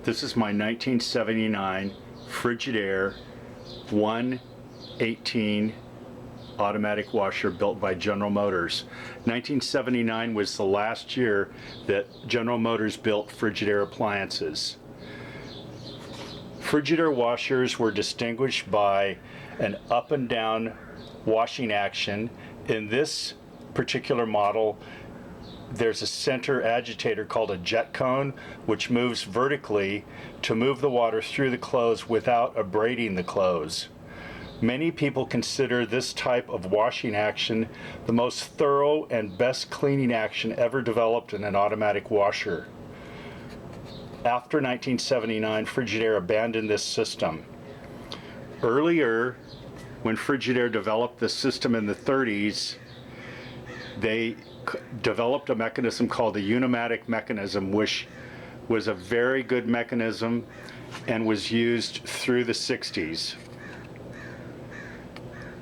This is my 1979 Frigidaire 118 automatic washer built by General Motors. 1979 was the last year that General Motors built Frigidaire appliances. Frigidaire washers were distinguished by an up and down washing action. In this particular model, there's a center agitator called a jet cone, which moves vertically to move the water through the clothes without abrading the clothes. Many people consider this type of washing action the most thorough and best cleaning action ever developed in an automatic washer. After 1979, Frigidaire abandoned this system. Earlier, when Frigidaire developed this system in the 30s, they developed a mechanism called the unimatic mechanism, which was a very good mechanism and was used through the 60s.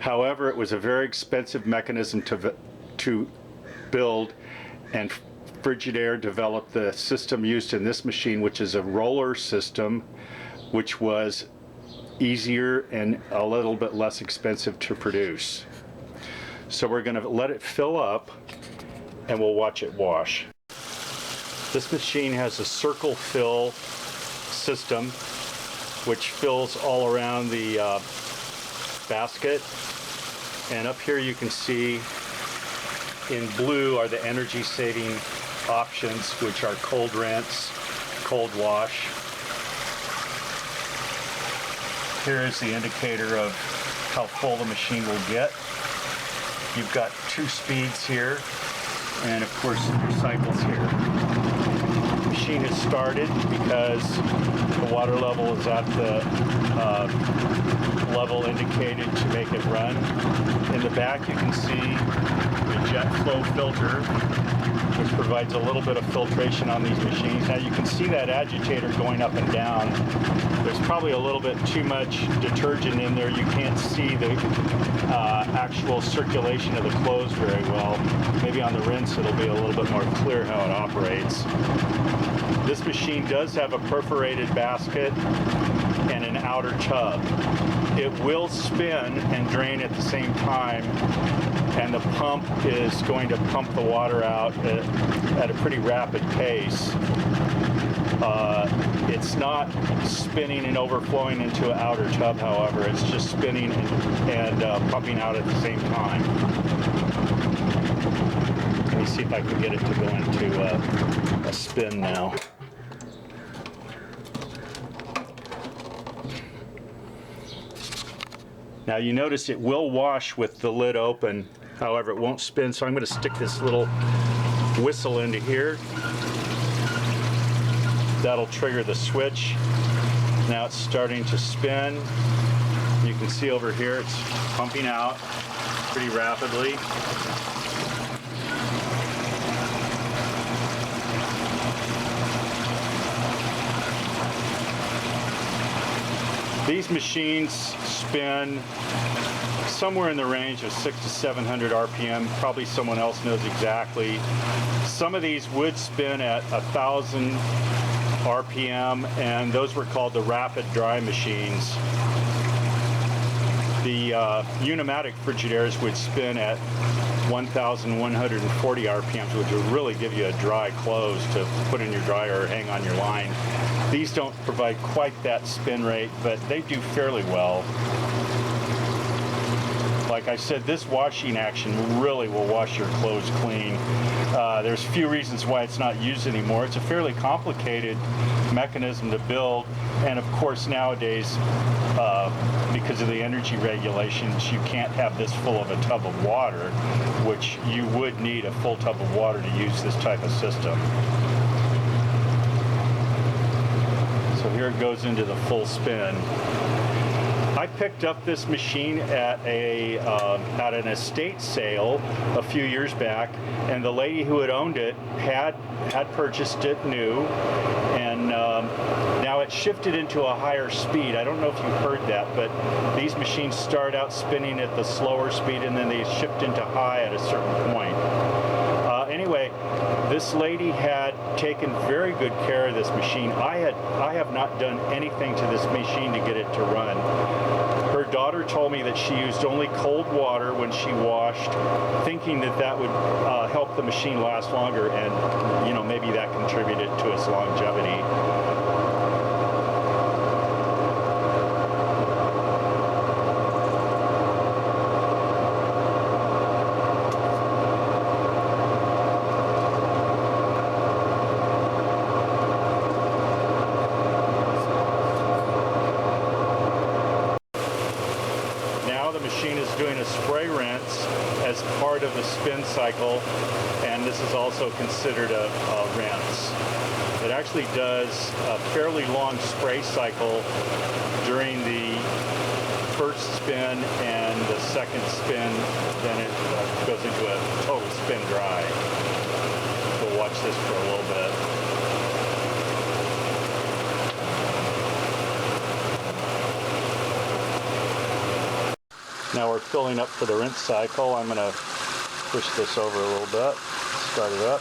However, it was a very expensive mechanism to build, and Frigidaire developed the system used in this machine, which is a roller system, which was easier and a little bit less expensive to produce. So we're going to let it fill up and we'll watch it wash. This machine has a circle fill system which fills all around the basket, and up here you can see in blue are the energy saving options, which are cold rinse, cold wash. Here is the indicator of how full the machine will get. You've got 2 speeds here, and of course your cycles here. The machine has started because the water level is at the level indicated to make it run. In the back you can see the jet flow filter, which provides a little bit of filtration on these machines. Now you can see that agitator going up and down. There's probably a little bit too much detergent in there. You can't see the actual circulation of the clothes very well. Maybe on the rinse it'll be a little bit more clear how it operates. This machine does have a perforated basket and an outer tub. It will spin and drain at the same time, and the pump is going to pump the water out at a pretty rapid pace. It's not spinning and overflowing into an outer tub, however. It's just spinning and pumping out at the same time. Let me see if I can get it to go into a spin now. Now you notice it will wash with the lid open, however it won't spin, so I'm going to stick this little whistle into here. That'll trigger the switch. Now it's starting to spin. You can see over here it's pumping out pretty rapidly. These machines spin somewhere in the range of 600 to 700 RPM. Probably someone else knows exactly. Some of these would spin at 1,000 RPM, and those were called the rapid dry machines. The unimatic Frigidaires would spin at 1,140 RPMs, which would really give you a dry clothes to put in your dryer or hang on your line. These don't provide quite that spin rate, but they do fairly well. Like I said, this washing action really will wash your clothes clean. There's few reasons why it's not used anymore. It's a fairly complicated mechanism to build, and of course nowadays, because of the energy regulations, you can't have this full of a tub of water, which you would need a full tub of water to use this type of system. So here it goes into the full spin. I picked up this machine at an estate sale a few years back, and the lady who had owned it had purchased it new, and now it's shifted into a higher speed. I don't know if you heard that, but these machines start out spinning at the slower speed and then they shift into high at a certain point. Anyway, This lady had taken very good care of this machine. I have not done anything to this machine to get it to run. Her daughter told me that she used only cold water when she washed, thinking that that would help the machine last longer, and maybe that contributed to its longevity. The machine is doing a spray rinse as part of the spin cycle, and this is also considered a rinse. It actually does a fairly long spray cycle during the first spin and the second spin, then it goes into a total spin dry. We'll watch this for a little bit. Now we're filling up for the rinse cycle. I'm going to push this over a little bit, start it up.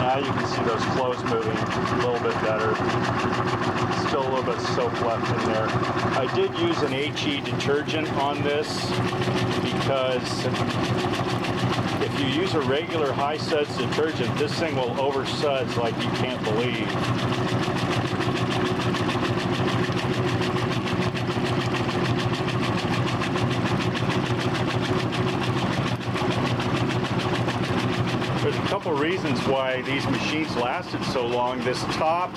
Now you can see those flows moving a little bit better. Still a little bit of soap left in there. I did use an HE detergent on this because if you use a regular high suds detergent, this thing will over suds like you can't believe. There's a couple reasons why these machines lasted so long. This top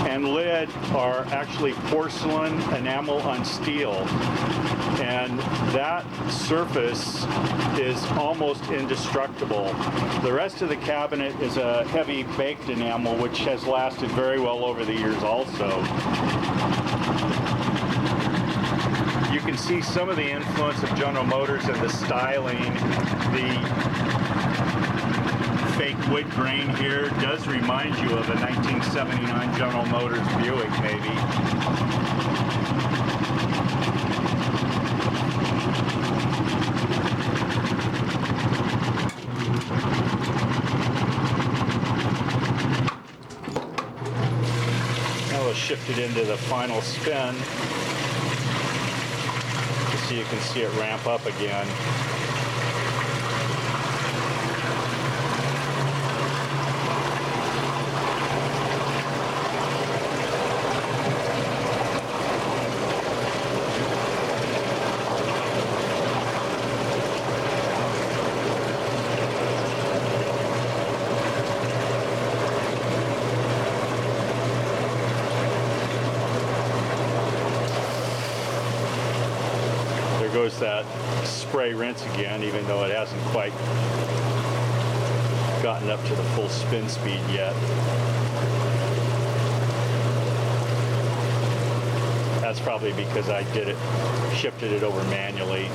and lid are actually porcelain enamel on steel, and that surface is almost indestructible. The rest of the cabinet is a heavy baked enamel, which has lasted very well over the years also. You can see some of the influence of General Motors in the styling. The fake wood grain here does remind you of a 1979 General Motors Buick, maybe. Now we'll shift it into the final spin, so you can see it ramp up again. Goes that spray rinse again, even though it hasn't quite gotten up to the full spin speed yet. That's probably because I shifted it over manually.